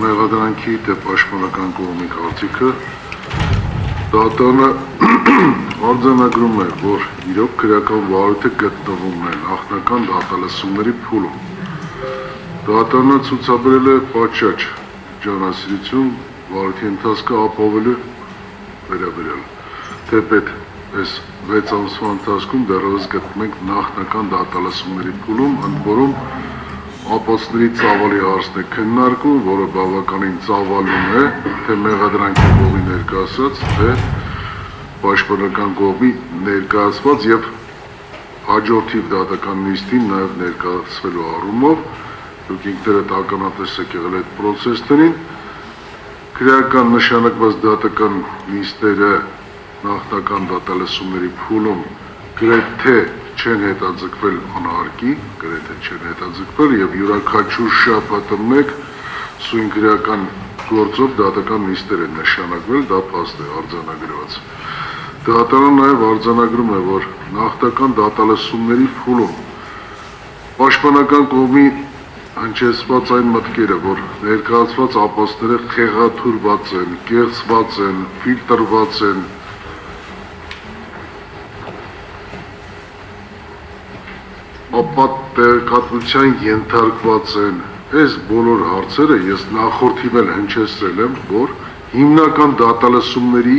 Մեղադրանքի թե պաշտպանական կողմի կարծիքը դատարանը արձանագրում է, որ իրոք քրեական վարույթը գտնվում է նախնական դատալսումների փուլում։ Դատարանը ցուցաբերել է պատշաճ ջանասիրություն վարույթի ընթացքը ապահովելու վերաբերյալ, թեպետ այս 6 ամսվա ընթացքում դեռևս գտնում ենք նախնական դատալսումների փուլում, ընդ որում ապացների ծավալի հարցն է քննարկում, որը բավականին ծավալուն է, թե մեղադրանքի կողմի ներկայացված, թե պաշտպանական կողմի ներկայացված եւ հաջորդիվ դատական նիստին նաեւ ներկայացվելու առումով, դուք ինքներդ ականատես եք եղել այդ պրոցեսներին, քրեական նշանակված դատական նիստերը նախնական դատալսումների փուլում գրեթե չեն հետաձգվել անհարկի, գրեթե չեն հետաձգվել եւ յուրաքանչյուր շաբաթը մեկ սույն քրեական գործով դատական նիստեր են նշանակվել, դա փաստ է արձանագրված։ Դատարանը նաեւ արձանագրում է, որ նախնական դատալսումների փուլում պաշտպանական կողմի հնչեցված այն մտքերը, որ ներկայացված ապացները խեղաթյուրված են, կեղծված են, ֆիլտրված են, ապատեկատվության ենթարկված են, այս բոլոր հարցերը ես նախորդիվ էլ հնչեցրել եմ, որ հիմնական դատալսումների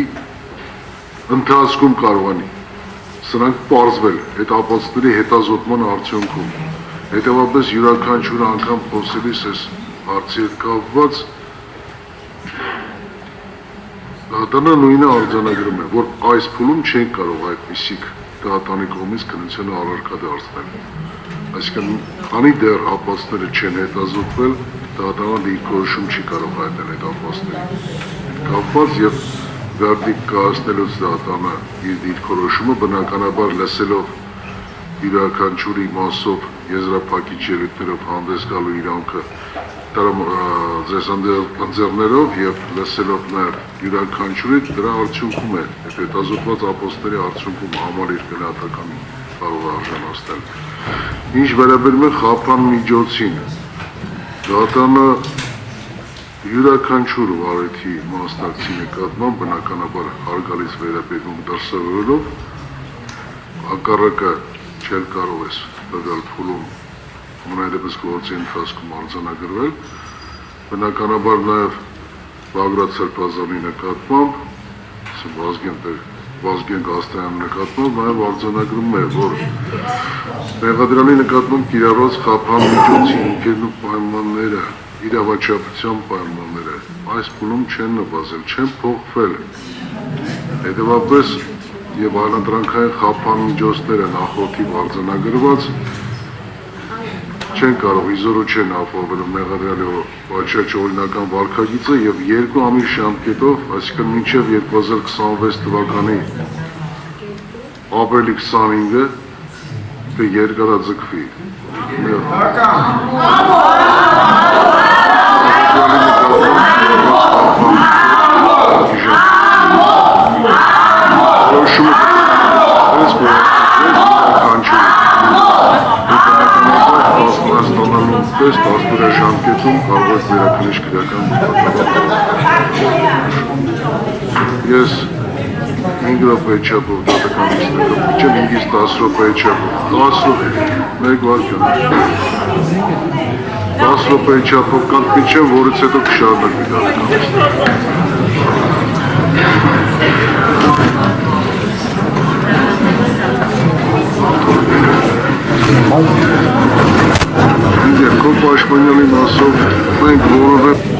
ընթացքում կարողանի սրանք պարզվել այդ ապացների հետազոտման արդյունքում, հետևաբար յուրաքանչյուր անգամ խոսելիս այս հարցի հետ կապված դատարանը նույնը արձանագրում է, որ այս փուլում չեն կարող այդպիսիք դատարանի կողմից քննության առարկա դարձնել։ Այսինքն, քանի դեռ ապացները չեն հետազոտվել, դատարանը դիրքորոշում չի կարող հայտնել այդ ապացների կապված եւ վերդիկտ կայացնելուց դատարանը իր դիրքորոշումը բնականաբար լսելով յուրաքանչյուրի մասով եզրափակիչ ելույթներով հանդես գալու իրանքը ձեզ ընձեռներով եւ լսելով նաեւ յուրաքանչյուրի դրա արդյունքում է այդ հետազոտված ապացների արդյունքում համալիր գնահատականի կարող է արժանացնել։ Ինչ վերաբերում է խափան միջոցին, դատարանը յուրաքանչյուր վարույթի մասնակցի նկատմամբ բնականաբար հարգալից վերաբերում դրսևորելով հակառակը չել կարող ես տվյալ փուլում ամենայդեպս գործի ընթացքում արձանագրվել, բնականաբար նաև Բագրատ Սրբազանի նկատմամբ, Վազգեն Գաստայանի նկատմամբ նաև արձանագրում է, որ մեղադրյալի նկատմամբ կիրառված խափան միջոցի հիմքերն ու պայմանները, իրավաչափության պայմանները այս փուլում չեն նվազել, չեն փոխվել, հետևաբար եւ այլընտրանքային խափան միջոցները նախորդիվ արձանագրված չեն կարող իզորու չեն ապահովելու մեղադրյալի պատշաճ օրինական վարքագիծը եւ 2 ամիս ժամկետով, այսինքն մինչեւ 2026 թվականի ապրիլի 25-ը երկարաձգվի։ Տասնուրա ժամկետում կարող եք վերաքննիչ քրեական Ես 5 րոպե չափով դատական նիստը կպիչեմ, 5-ից 10 րոպե չափով, 10 րոպե, մեկ վայրկյան, 10 րոպե չափով կպիչեմ, որից հետո կշարունակվի դատական նիստը։ Երկու պաշտպանյալի մասով մենք որովհետև